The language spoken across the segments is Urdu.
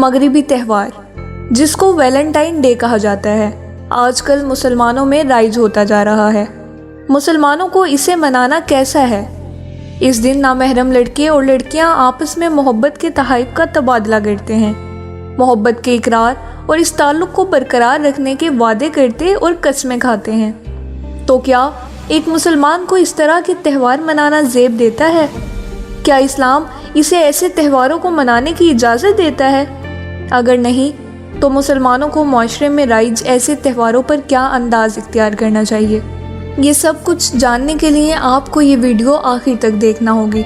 مغربی تہوار جس کو ویلنٹائن ڈے کہا جاتا ہے آج کل مسلمانوں میں رائج ہوتا جا رہا ہے۔ مسلمانوں کو اسے منانا کیسا ہے؟ اس دن نامحرم لڑکے اور لڑکیاں آپس میں محبت کے تحائف کا تبادلہ کرتے ہیں، محبت کے اقرار اور اس تعلق کو برقرار رکھنے کے وعدے کرتے اور قسمیں کھاتے ہیں۔ تو کیا ایک مسلمان کو اس طرح کے تہوار منانا زیب دیتا ہے؟ کیا اسلام اسے ایسے تہواروں کو منانے کی اجازت دیتا ہے؟ اگر نہیں تو مسلمانوں کو معاشرے میں رائج ایسے تہواروں پر کیا انداز اختیار کرنا چاہیے؟ یہ سب کچھ جاننے کے لیے آپ کو یہ ویڈیو آخر تک دیکھنا ہوگی۔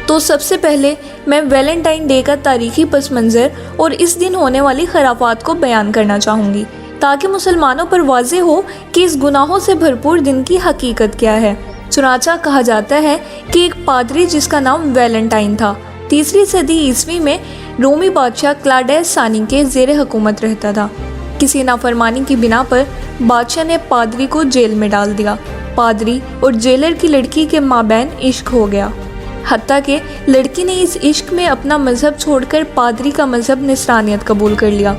تو سب سے پہلے میں ویلنٹائن ڈے کا تاریخی پس منظر اور اس دن ہونے والی خرافات کو بیان کرنا چاہوں گی تاکہ مسلمانوں پر واضح ہو کہ اس گناہوں سے بھرپور دن کی حقیقت کیا ہے۔ چنانچہ کہا جاتا ہے کہ ایک پادری جس کا نام ویلنٹائن تھا 3 صدی عیسوی میں رومی بادشاہ کلاڈیس ثانی کے زیر حکومت رہتا تھا۔ کسی نافرمانی کی بنا پر بادشاہ نے پادری کو جیل میں ڈال دیا۔ پادری اور جیلر کی لڑکی کے مابین عشق ہو گیا، حتیٰ کہ لڑکی نے اس عشق میں اپنا مذہب چھوڑ کر پادری کا مذہب نصرانیت قبول کر لیا۔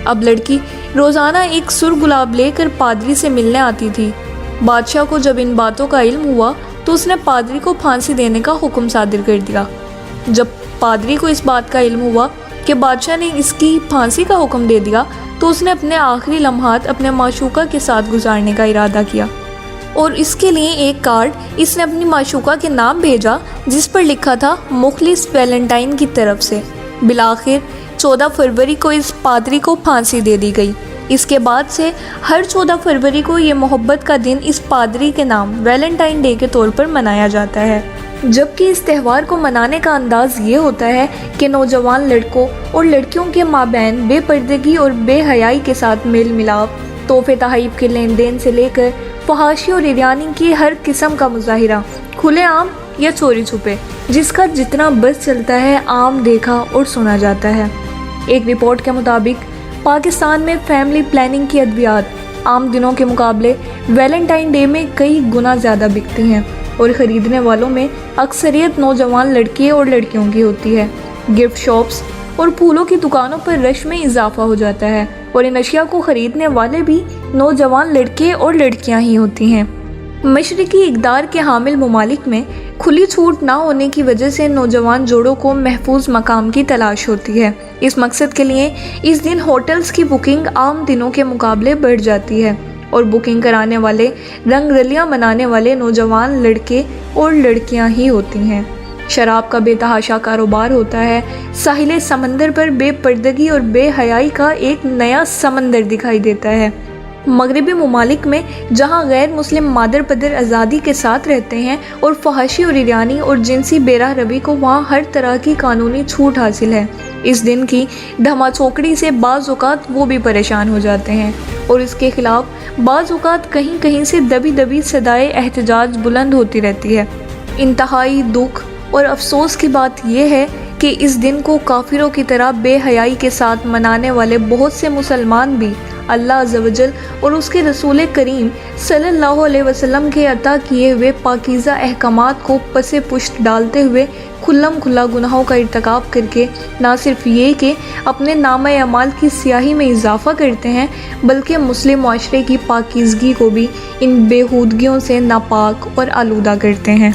اب لڑکی روزانہ ایک سر گلاب لے کر پادری سے ملنے آتی تھی۔ بادشاہ کو جب ان باتوں کا علم ہوا تو اس نے پادری کو پھانسی دینے کا حکم صادر کر دیا۔ جب پادری کو اس بات کا علم ہوا کہ بادشاہ نے اس کی پھانسی کا حکم دے دیا تو اس نے اپنے آخری لمحات اپنے معشوقہ کے ساتھ گزارنے کا ارادہ کیا، اور اس کے لیے ایک کارڈ اس نے اپنی معشوقہ کے نام بھیجا جس پر لکھا تھا مخلص ویلنٹائن کی طرف سے۔ بالآخر 14 فروری کو اس پادری کو پھانسی دے دی گئی۔ اس کے بعد سے ہر 14 فروری کو یہ محبت کا دن اس پادری کے نام ویلنٹائن ڈے کے طور پر منایا جاتا ہے، جبکہ اس تہوار کو منانے کا انداز یہ ہوتا ہے کہ نوجوان لڑکوں اور لڑکیوں کے مابین بے پردگی اور بے حیائی کے ساتھ میل ملاپ، تحفے تحائف کے لین دین سے لے کر فحاشی اور عریانی کی ہر قسم کا مظاہرہ کھلے عام یا چوری چھپے، جس کا جتنا بس چلتا ہے عام دیکھا اور سنا جاتا ہے۔ ایک رپورٹ کے مطابق پاکستان میں فیملی پلاننگ کی ادویات عام دنوں کے مقابلے ویلنٹائن ڈے میں کئی گنا زیادہ بکتی ہیں، اور خریدنے والوں میں اکثریت نوجوان لڑکے اور لڑکیوں کی ہوتی ہے۔ گفٹ شاپس اور پھولوں کی دکانوں پر رش میں اضافہ ہو جاتا ہے، اور ان اشیاء کو خریدنے والے بھی نوجوان لڑکے اور لڑکیاں ہی ہوتی ہیں۔ مشرقی اقدار کے حامل ممالک میں کھلی چھوٹ نہ ہونے کی وجہ سے نوجوان جوڑوں کو محفوظ مقام کی تلاش ہوتی ہے۔ اس مقصد کے لیے اس دن ہوٹلز کی بکنگ عام دنوں کے مقابلے بڑھ جاتی ہے، اور بکنگ کرانے والے رنگ رلیاں منانے والے نوجوان لڑکے اور لڑکیاں ہی ہوتی ہیں۔ شراب کا بے تحاشا کاروبار ہوتا ہے۔ ساحل سمندر پر بے پردگی اور بے حیائی کا ایک نیا سمندر دکھائی دیتا ہے۔ مغربی ممالک میں جہاں غیر مسلم مادر پدر آزادی کے ساتھ رہتے ہیں اور فحاشی اور عریانی اور جنسی بے راہ روی کو وہاں ہر طرح کی قانونی چھوٹ حاصل ہے۔ اس دن کی دھما چوکڑی سے بعض اوقات وہ بھی پریشان ہو جاتے ہیں، اور اس کے خلاف بعض اوقات کہیں کہیں سے دبی دبی صدائے احتجاج بلند ہوتی رہتی ہے۔ انتہائی دکھ اور افسوس کی بات یہ ہے کہ اس دن کو کافروں کی طرح بے حیائی کے ساتھ منانے والے بہت سے مسلمان بھی اللہ عز و جل اور اس کے رسول کریم صلی اللہ علیہ وسلم کے عطا کیے ہوئے پاکیزہ احکامات کو پس پشت ڈالتے ہوئے کھلم کھلا گناہوں کا ارتکاب کر کے نہ صرف یہ کہ اپنے نامہ اعمال کی سیاہی میں اضافہ کرتے ہیں، بلکہ مسلم معاشرے کی پاکیزگی کو بھی ان بےہودگیوں سے ناپاک اور آلودہ کرتے ہیں۔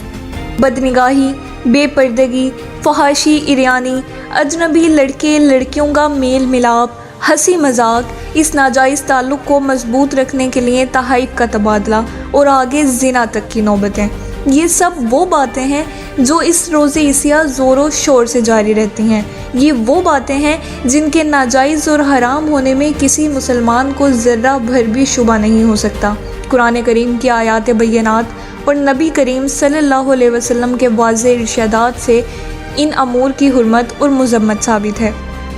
بدنگاہی، بے پردگی، فحاشی، عریانی، اجنبی لڑکے لڑکیوں کا میل ملاپ، ہنسی مذاق، اس ناجائز تعلق کو مضبوط رکھنے کے لیے تحائف کا تبادلہ اور آگے زنا تک کی نوبتیں، یہ سب وہ باتیں ہیں جو اس روز عیسیٰ زور و شور سے جاری رہتی ہیں۔ یہ وہ باتیں ہیں جن کے ناجائز اور حرام ہونے میں کسی مسلمان کو ذرہ بھر بھی شبہ نہیں ہو سکتا۔ قرآن کریم کی آیات بینات اور نبی کریم صلی اللہ علیہ وسلم کے واضح ارشادات سے ان امور کی حرمت اور مذمت ثابت ہے۔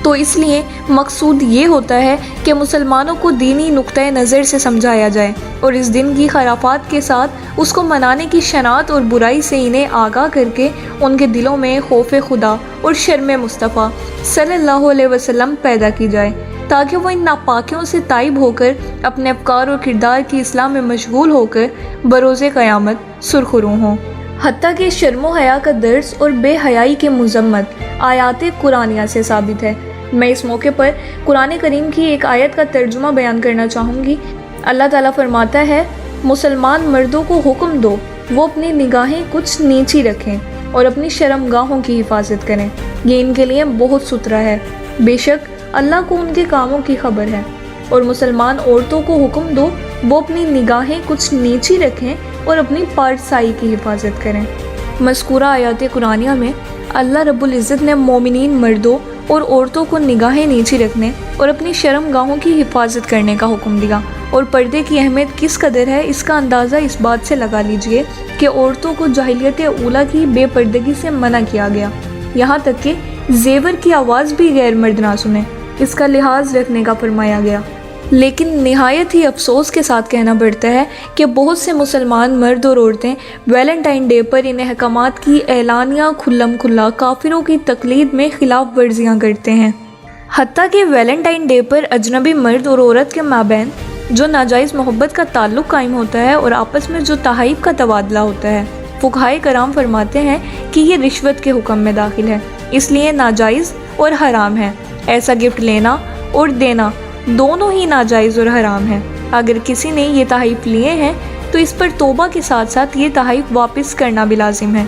تو اس لیے مقصود یہ ہوتا ہے کہ مسلمانوں کو دینی نقطہ نظر سے سمجھایا جائے، اور اس دن کی خرافات کے ساتھ اس کو منانے کی شناعت اور برائی سے انہیں آگاہ کر کے ان کے دلوں میں خوف خدا اور شرم مصطفیٰ صلی اللہ علیہ وسلم پیدا کی جائے، تاکہ وہ ان ناپاکیوں سے تائب ہو کر اپنے افکار اور کردار کی اصلاح میں مشغول ہو کر بروز قیامت سرخرو ہوں۔ حتیٰ کہ شرم و حیا کا درس اور بے حیائی کی مذمت آیات قرآنیہ سے ثابت ہے۔ میں اس موقع پر قرآن کریم کی ایک آیت کا ترجمہ بیان کرنا چاہوں گی۔ اللہ تعالیٰ فرماتا ہے، مسلمان مردوں کو حکم دو وہ اپنی نگاہیں کچھ نیچی رکھیں اور اپنی شرمگاہوں کی حفاظت کریں، یہ ان کے لیے بہت ستھرا ہے، بے شک اللہ کو ان کے کاموں کی خبر ہے۔ اور مسلمان عورتوں کو حکم دو وہ اپنی نگاہیں کچھ نیچی رکھیں اور اپنی پارسائی کی حفاظت کریں۔ مذکورہ آیات قرآنیہ میں اللہ رب العزت نے مومنین مردوں اور عورتوں کو نگاہیں نیچی رکھنے اور اپنی شرمگاہوں کی حفاظت کرنے کا حکم دیا، اور پردے کی اہمیت کس قدر ہے اس کا اندازہ اس بات سے لگا لیجئے کہ عورتوں کو جاہلیت اولیٰ کی بے پردگی سے منع کیا گیا، یہاں تک کہ زیور کی آواز بھی غیر مرد نہ سنیں، اس کا لحاظ رکھنے کا فرمایا گیا۔ لیکن نہایت ہی افسوس کے ساتھ کہنا پڑتا ہے کہ بہت سے مسلمان مرد اور عورتیں ویلنٹائن ڈے پر ان احکامات کی اعلانیہ کھلم کھلا کافروں کی تقلید میں خلاف ورزیاں کرتے ہیں، حتیٰ کہ ویلنٹائن ڈے پر اجنبی مرد اور عورت کے مابین جو ناجائز محبت کا تعلق قائم ہوتا ہے اور آپس میں جو تحائف کا تبادلہ ہوتا ہے، فقہائے کرام فرماتے ہیں کہ یہ رشوت کے حکم میں داخل ہے، اس لیے ناجائز اور حرام ہے۔ ایسا گفٹ لینا اور دینا دونوں ہی ناجائز اور حرام ہیں۔ اگر کسی نے یہ تحائف لیے ہیں تو اس پر توبہ کے ساتھ ساتھ یہ تحائف واپس کرنا بھی لازم ہے۔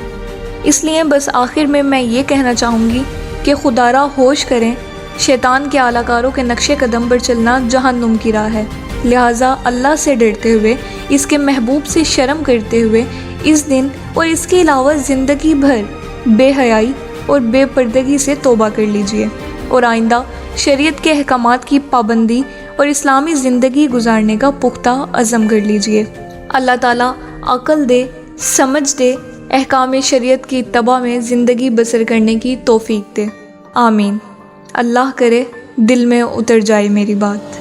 اس لیے بس آخر میں یہ کہنا چاہوں گی کہ خدا را ہوش کریں، شیطان کے اعلی کاروں کے نقش قدم پر چلنا جہنم کی راہ ہے، لہٰذا اللہ سے ڈرتے ہوئے، اس کے محبوب سے شرم کرتے ہوئے اس دن اور اس کے علاوہ زندگی بھر بے حیائی اور بے پردگی سے توبہ کر لیجئے، اور آئندہ شریعت کے احکامات کی پابندی اور اسلامی زندگی گزارنے کا پختہ عزم کر لیجئے۔ اللہ تعالیٰ عقل دے، سمجھ دے، احکام شریعت کی اتباع میں زندگی بسر کرنے کی توفیق دے، آمین۔ اللہ کرے دل میں اتر جائے میری بات۔